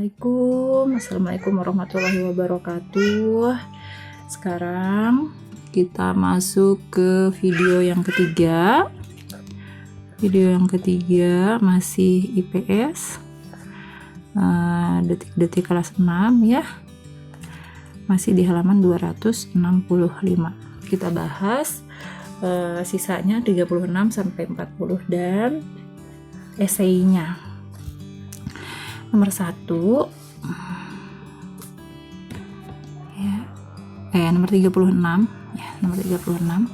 Assalamualaikum warahmatullahi wabarakatuh. Sekarang kita masuk ke video yang ketiga. Video yang ketiga masih IPS, detik-detik kelas 6 ya. Masih di halaman 265. Kita bahas sisanya 36 sampai 40 dan esainya. Nomor 1 ya, nomor 36 ya, nomor 36.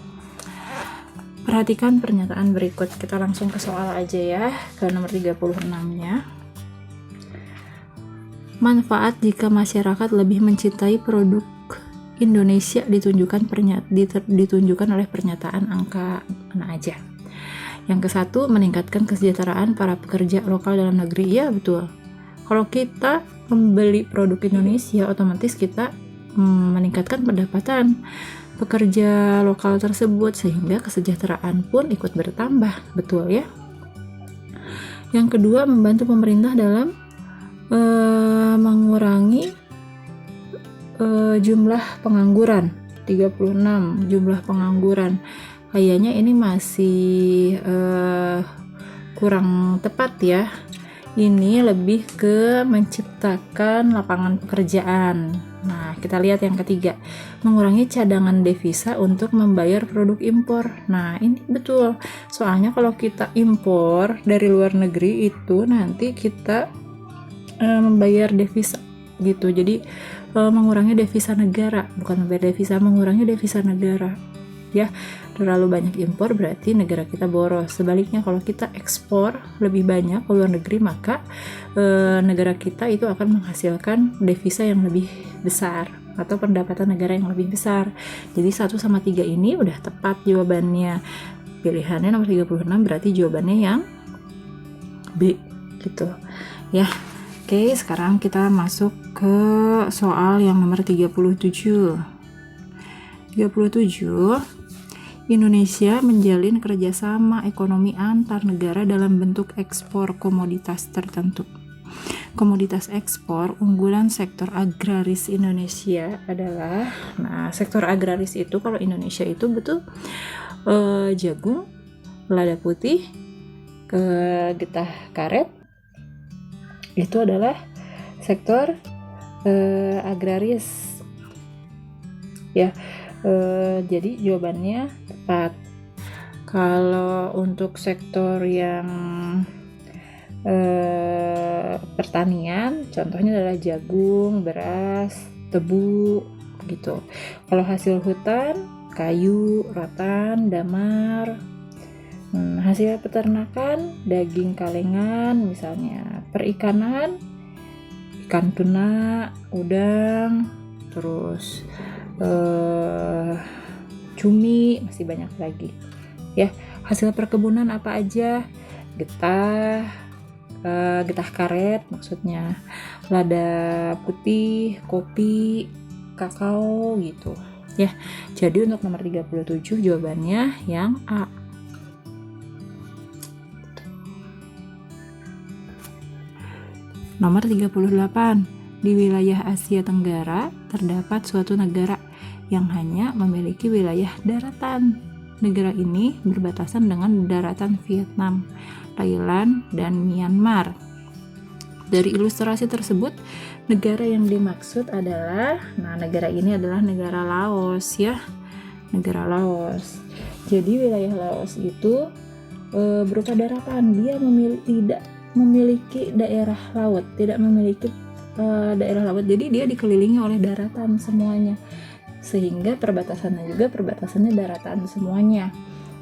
Perhatikan pernyataan berikut. Kita langsung ke soal aja ya, ke nomor 36-nya. Manfaat jika masyarakat lebih mencintai produk Indonesia ditunjukkan oleh pernyataan angka mana aja. Yang ke-1, meningkatkan kesejahteraan para pekerja lokal dalam negeri. Ya, betul. Kalau kita membeli produk Indonesia, otomatis kita meningkatkan pendapatan pekerja lokal tersebut, sehingga kesejahteraan pun ikut bertambah. Betul ya. Yang kedua, membantu pemerintah dalam mengurangi jumlah pengangguran. 36 jumlah pengangguran. Kayaknya ini masih kurang tepat ya. Ini lebih ke menciptakan lapangan pekerjaan. Nah, kita lihat yang ketiga, mengurangi cadangan devisa untuk membayar produk impor. Nah, ini betul. Soalnya kalau kita impor dari luar negeri itu nanti kita membayar devisa gitu. Jadi mengurangi devisa negara, bukan membayar devisa, mengurangi devisa negara. Ya, terlalu banyak impor berarti negara kita boros. Sebaliknya kalau kita ekspor lebih banyak ke luar negeri, maka negara kita itu akan menghasilkan devisa yang lebih besar atau pendapatan negara yang lebih besar. Jadi 1 sama 3 ini udah tepat jawabannya. Pilihannya nomor 36 berarti jawabannya yang B gitu ya. Oke, sekarang kita masuk ke soal yang nomor 37. Indonesia menjalin kerjasama ekonomi antar negara dalam bentuk ekspor komoditas tertentu. Komoditas ekspor unggulan sektor agraris Indonesia adalah, nah sektor agraris itu kalau Indonesia itu betul jagung, lada putih, getah karet, itu adalah sektor agraris ya. Jadi jawabannya tepat. Kalau untuk sektor yang pertanian, contohnya adalah jagung, beras, tebu gitu. Kalau hasil hutan, kayu, rotan, damar. Hasil peternakan, daging kalengan misalnya. Perikanan, ikan tuna, udang, terus cumi, masih banyak lagi ya. Hasil perkebunan apa aja? Getah karet maksudnya, lada putih, kopi, kakao gitu ya. Jadi untuk nomor 37 jawabannya yang A. Nomor 38. Di wilayah Asia Tenggara terdapat suatu negara yang hanya memiliki wilayah daratan. Negara ini berbatasan dengan daratan Vietnam, Thailand, dan Myanmar. Dari ilustrasi tersebut, negara yang dimaksud adalah, nah negara ini adalah negara Laos ya. Negara Laos. Jadi wilayah Laos itu berupa daratan. Dia tidak memiliki daerah laut, tidak memiliki daerah laut, jadi dia dikelilingi oleh daratan semuanya, sehingga perbatasannya daratan semuanya.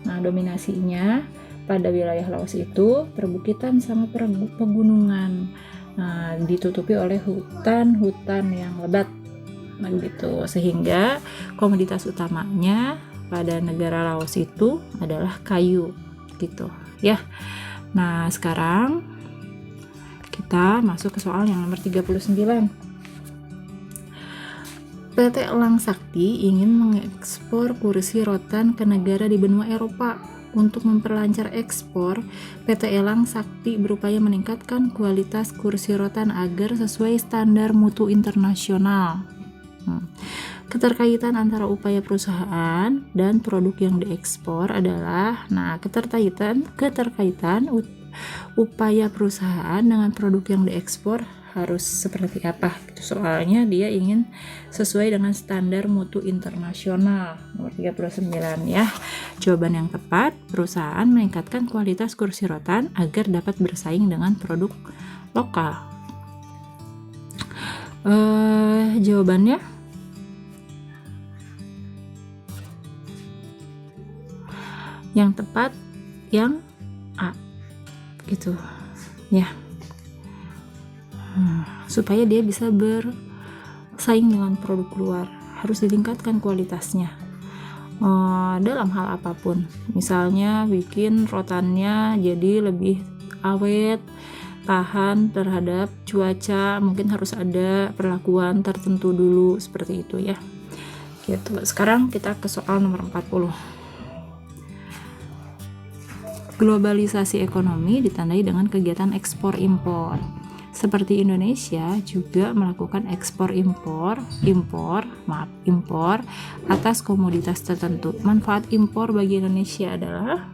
Nah, dominasinya pada wilayah Laos itu perbukitan sama pegunungan. Nah, ditutupi oleh hutan yang lebat gitu, sehingga komoditas utamanya pada negara Laos itu adalah kayu gitu ya. Nah, sekarang kita masuk ke soal yang nomor 39. PT Elang Sakti ingin mengekspor kursi rotan ke negara di benua Eropa. untuk memperlancar ekspor, PT Elang Sakti berupaya meningkatkan kualitas kursi rotan agar sesuai standar mutu internasional. Keterkaitan antara upaya perusahaan dan produk yang diekspor adalah, keterkaitan upaya perusahaan dengan produk yang diekspor harus seperti apa gitu. Soalnya dia ingin sesuai dengan standar mutu internasional. Nomor 39 ya. Jawaban yang tepat, perusahaan meningkatkan kualitas kursi rotan agar dapat bersaing dengan produk lokal. Jawabannya yang tepat yang A gitu ya. Supaya dia bisa bersaing dengan produk luar, harus ditingkatkan kualitasnya dalam hal apapun. Misalnya bikin rotannya jadi lebih awet, tahan terhadap cuaca, mungkin harus ada perlakuan tertentu dulu, seperti itu ya gitu. Sekarang kita ke soal nomor 40. Globalisasi ekonomi ditandai dengan kegiatan ekspor impor. Seperti Indonesia juga melakukan ekspor impor atas komoditas tertentu. Manfaat impor bagi Indonesia adalah,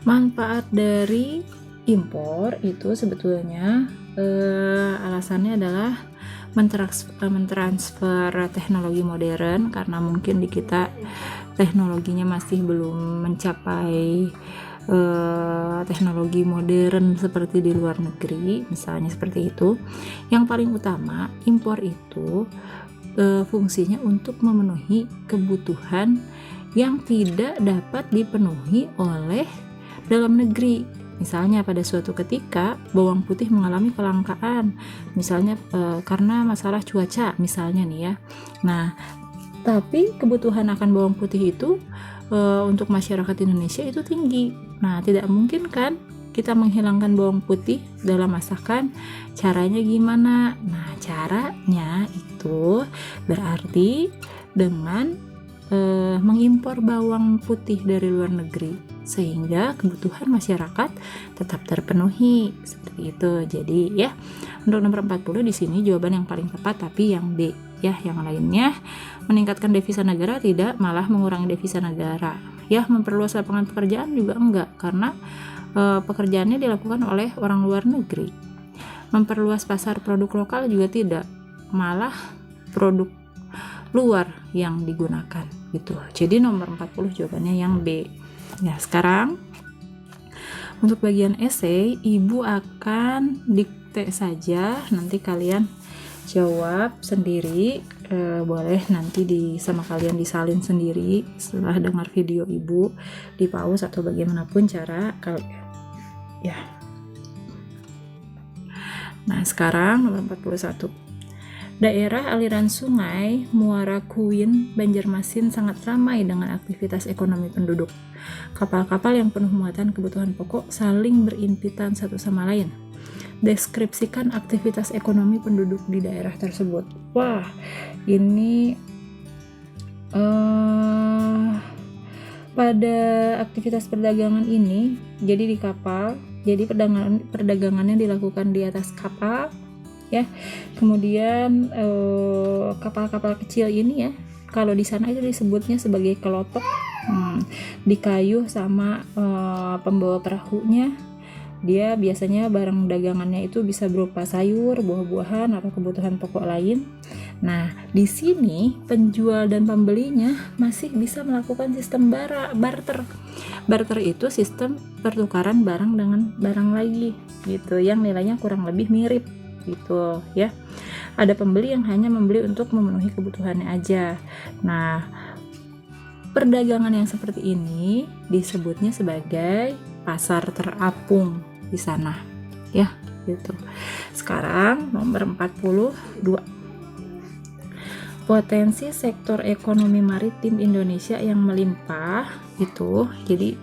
manfaat dari impor itu sebetulnya alasannya adalah mentransfer teknologi modern, karena mungkin di kita teknologinya masih belum mencapai teknologi modern seperti di luar negeri, misalnya seperti itu. Yang paling utama, impor itu fungsinya untuk memenuhi kebutuhan yang tidak dapat dipenuhi oleh dalam negeri. Misalnya pada suatu ketika bawang putih mengalami kelangkaan, misalnya karena masalah cuaca misalnya nih ya. Nah, tapi kebutuhan akan bawang putih itu untuk masyarakat Indonesia itu tinggi. Nah, tidak mungkin kan kita menghilangkan bawang putih dalam masakan. Caranya gimana? Nah, caranya itu berarti dengan mengimpor bawang putih dari luar negeri, sehingga kebutuhan masyarakat tetap terpenuhi, seperti itu. Jadi ya, untuk nomor 40 di sini jawaban yang paling tepat, tapi yang B ya. Yang lainnya, meningkatkan devisa negara tidak, malah mengurangi devisa negara. Ya, memperluas lapangan pekerjaan juga enggak, karena pekerjaannya dilakukan oleh orang luar negeri. Memperluas pasar produk lokal juga tidak, malah produk luar yang digunakan gitu. Jadi nomor 40 jawabannya yang B. Nah, sekarang untuk bagian esai, Ibu akan dikte saja, nanti kalian jawab sendiri. Boleh nanti sama kalian disalin sendiri setelah dengar video Ibu, di pause atau bagaimanapun cara kalian ya. Nah, sekarang nomor 41. Daerah aliran sungai Muara Kuin, Banjarmasin sangat ramai dengan aktivitas ekonomi penduduk. Kapal-kapal yang penuh muatan kebutuhan pokok saling berimpitan satu sama lain. Deskripsikan aktivitas ekonomi penduduk di daerah tersebut. Wah, ini pada aktivitas perdagangan ini, jadi di kapal, jadi perdagangannya dilakukan di atas kapal ya. Kemudian kapal-kapal kecil ini ya, kalau di sana itu disebutnya sebagai kelotok, dikayuh sama pembawa perahunya. Dia biasanya barang dagangannya itu bisa berupa sayur, buah-buahan, atau kebutuhan pokok lain. Nah, di sini penjual dan pembelinya masih bisa melakukan sistem barter. Barter itu sistem pertukaran barang dengan barang lagi gitu, yang nilainya kurang lebih mirip gitu ya. Ada pembeli yang hanya membeli untuk memenuhi kebutuhannya aja. Nah, perdagangan yang seperti ini disebutnya sebagai pasar terapung di sana ya gitu. Sekarang nomor 42. potensi sektor ekonomi maritim Indonesia yang melimpah itu. Jadi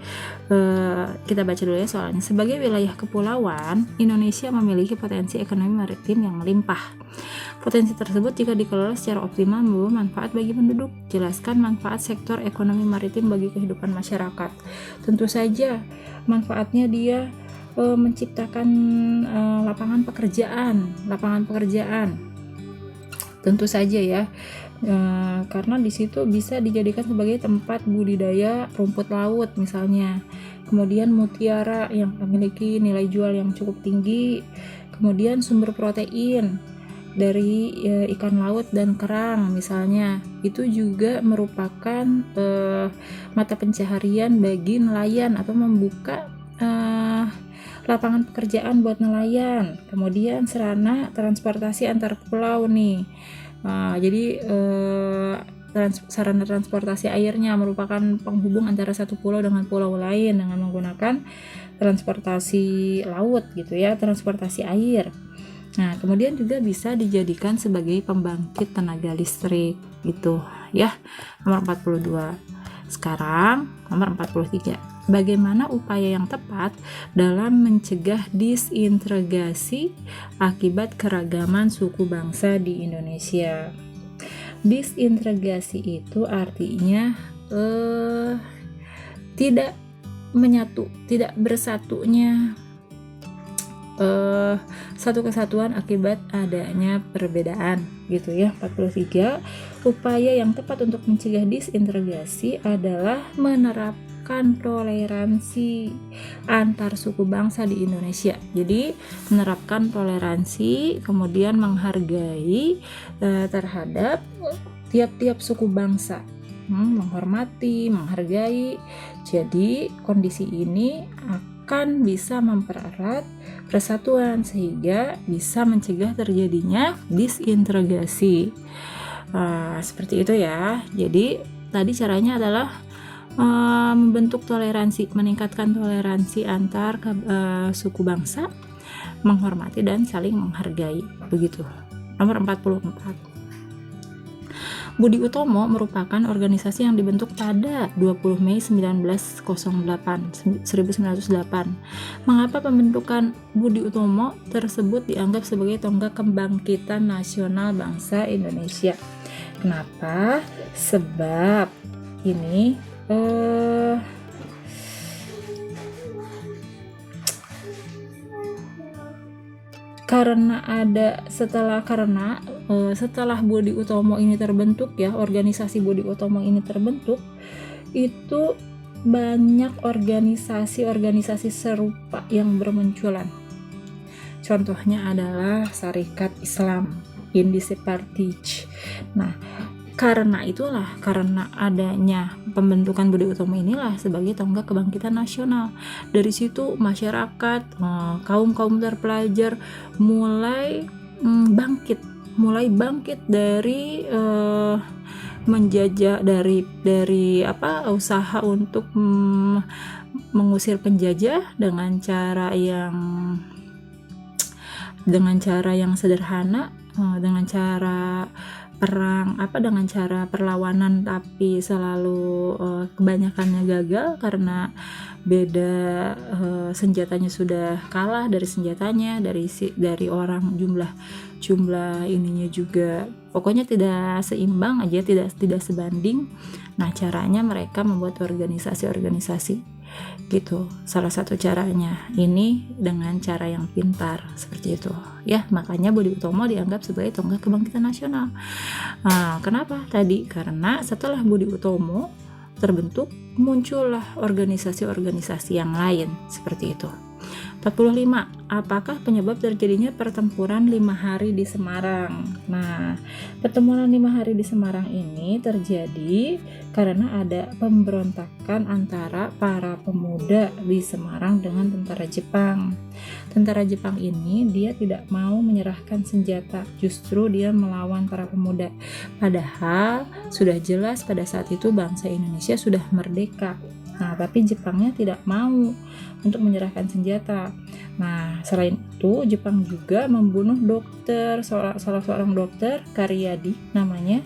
kita baca dulu ya soalnya. Sebagai wilayah kepulauan, Indonesia memiliki potensi ekonomi maritim yang melimpah. Potensi tersebut jika dikelola secara optimal membawa manfaat bagi penduduk. Jelaskan manfaat sektor ekonomi maritim bagi kehidupan masyarakat. Tentu saja manfaatnya dia menciptakan lapangan pekerjaan. Tentu saja ya, karena di situ bisa dijadikan sebagai tempat budidaya rumput laut misalnya. Kemudian mutiara yang memiliki nilai jual yang cukup tinggi. Kemudian sumber protein dari ikan laut dan kerang misalnya. Itu juga merupakan mata pencaharian bagi nelayan atau membuka lapangan pekerjaan buat nelayan. Kemudian sarana transportasi antar pulau nih. Jadi sarana transportasi airnya merupakan penghubung antara satu pulau dengan pulau lain dengan menggunakan transportasi laut gitu ya, transportasi air. Nah, kemudian juga bisa dijadikan sebagai pembangkit tenaga listrik gitu ya. Nomor 42. Sekarang nomor 43. Bagaimana upaya yang tepat dalam mencegah disintegrasi akibat keragaman suku bangsa di Indonesia? Disintegrasi itu artinya tidak bersatunya satu kesatuan akibat adanya perbedaan gitu ya. 43. Upaya yang tepat untuk mencegah disintegrasi adalah menerapkan toleransi antar suku bangsa di Indonesia. Jadi menerapkan toleransi, kemudian menghargai terhadap tiap-tiap suku bangsa, menghormati, menghargai. Jadi kondisi ini akan bisa mempererat persatuan sehingga bisa mencegah terjadinya disintegrasi. Seperti itu ya. Jadi tadi caranya adalah membentuk toleransi, meningkatkan toleransi antar suku bangsa, menghormati dan saling menghargai, begitu. Nomor 44. Budi Utomo merupakan organisasi yang dibentuk pada 20 Mei 1908. Mengapa pembentukan Budi Utomo tersebut dianggap sebagai tonggak kebangkitan nasional bangsa Indonesia? Kenapa? Sebab ini setelah Budi Utomo ini terbentuk ya, organisasi Budi Utomo ini terbentuk, itu banyak organisasi serupa yang bermunculan. Contohnya adalah Sarekat Islam, Indische Partij. Nah, karena adanya pembentukan Budi Utomo inilah sebagai tonggak kebangkitan nasional. Dari situ masyarakat, kaum terpelajar mulai bangkit dari menjajah, dari usaha untuk mengusir penjajah dengan cara yang sederhana, dengan cara dengan cara perlawanan, tapi selalu kebanyakannya gagal karena beda senjatanya sudah kalah dari senjatanya, dari orang, jumlah ininya juga pokoknya tidak seimbang aja, tidak sebanding. Nah, caranya mereka membuat organisasi gitu. Salah satu caranya ini dengan cara yang pintar seperti itu ya. Makanya Budi Utomo dianggap sebagai tonggak kebangkitan nasional. Kenapa tadi? Karena setelah Budi Utomo terbentuk, muncullah organisasi-organisasi yang lain seperti itu. 45. Apakah penyebab terjadinya pertempuran 5 hari di Semarang? Nah, pertempuran 5 hari di Semarang ini terjadi karena ada pemberontakan antara para pemuda di Semarang dengan tentara Jepang. Tentara Jepang ini dia tidak mau menyerahkan senjata, justru dia melawan para pemuda. Padahal sudah jelas pada saat itu bangsa Indonesia sudah merdeka. Nah, tapi Jepangnya tidak mau untuk menyerahkan senjata. Nah, selain itu Jepang juga membunuh dokter, salah seorang dokter, Karyadi namanya,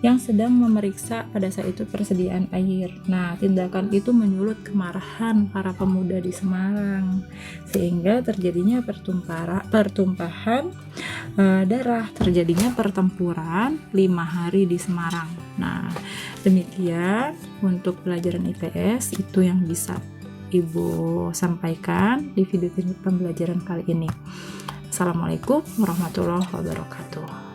yang sedang memeriksa pada saat itu persediaan air. Nah, tindakan itu menyulut kemarahan para pemuda di Semarang, sehingga terjadinya pertumpahan darah, terjadinya pertempuran 5 hari di Semarang. Nah, demikian untuk pelajaran IPS itu yang bisa Ibu sampaikan di video pembelajaran kali ini. Assalamualaikum warahmatullahi wabarakatuh.